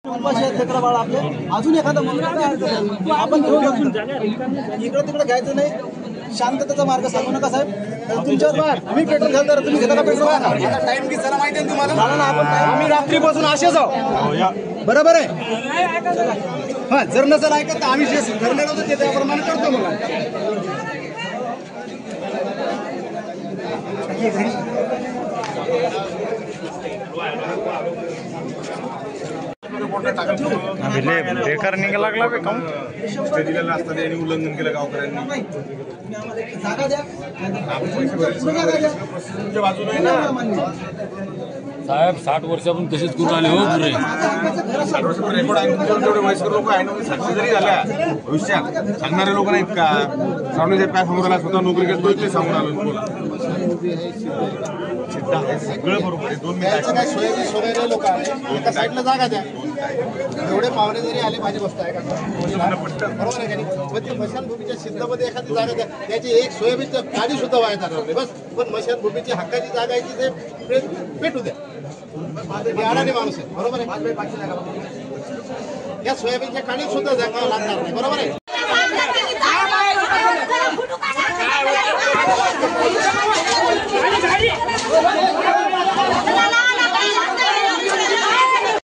आपले अजून एखादा आपण इकडे तिकडे घ्यायचं नाही, शांततेचा मार्ग सांगू नका साहेब. तुमच्यावर आम्ही पेट्रोल घालतो, तुम्ही घेता का पेट्रोल? टाइम किती माहिती आहे तुम्हाला? आम्ही रात्रीपासून असेच आहोत, बरोबर आहे. हा, जर नसेल ऐकत तर आम्ही जे ठरलेलं होतं ते त्याप्रमाणे करतो. मग बेकार निघा लागला बे काम दिलेला असताना यांनी उल्लंघन केलं गावकऱ्यांनी. जागा द्या, बाजूने ना साहेब 60 वर्षापासून तसेच करून आले हो पुरे. 60 वर्षापूर्वी रेकॉर्ड आहे. तेवढे वयस्कर लोक आहे ना, साक्षी जरी झाल्या भविष्यात सांगणारे लोक नाहीत का? सावणीचे काय समोर आला, स्वतः नोकरी घेतो ते सांगून आलो. बोला सगळं बरोबर आहे. 2 मिनिटं काय सोयरे लोक आहे, एका साईडला जागा द्या. एवढे पाहुणे जरी आले माझी गोष्ट आहे का, बरोबर आहे का नाही? पण ते मशानभूमीच्या सिद्धमध्ये एखादी जागा द्या, त्याची एक सोयाबीनचं पाणी सुद्धा वाया जाणार नाही बस. पण मशानभूमीची हक्काची जागा आहे ती ते पेटू द्या. अडाणी माणूस आहे, बरोबर आहे. या सोयाबीनच्या काळी सुद्धा जागा लागणार नाही, बरोबर आहे. Hey!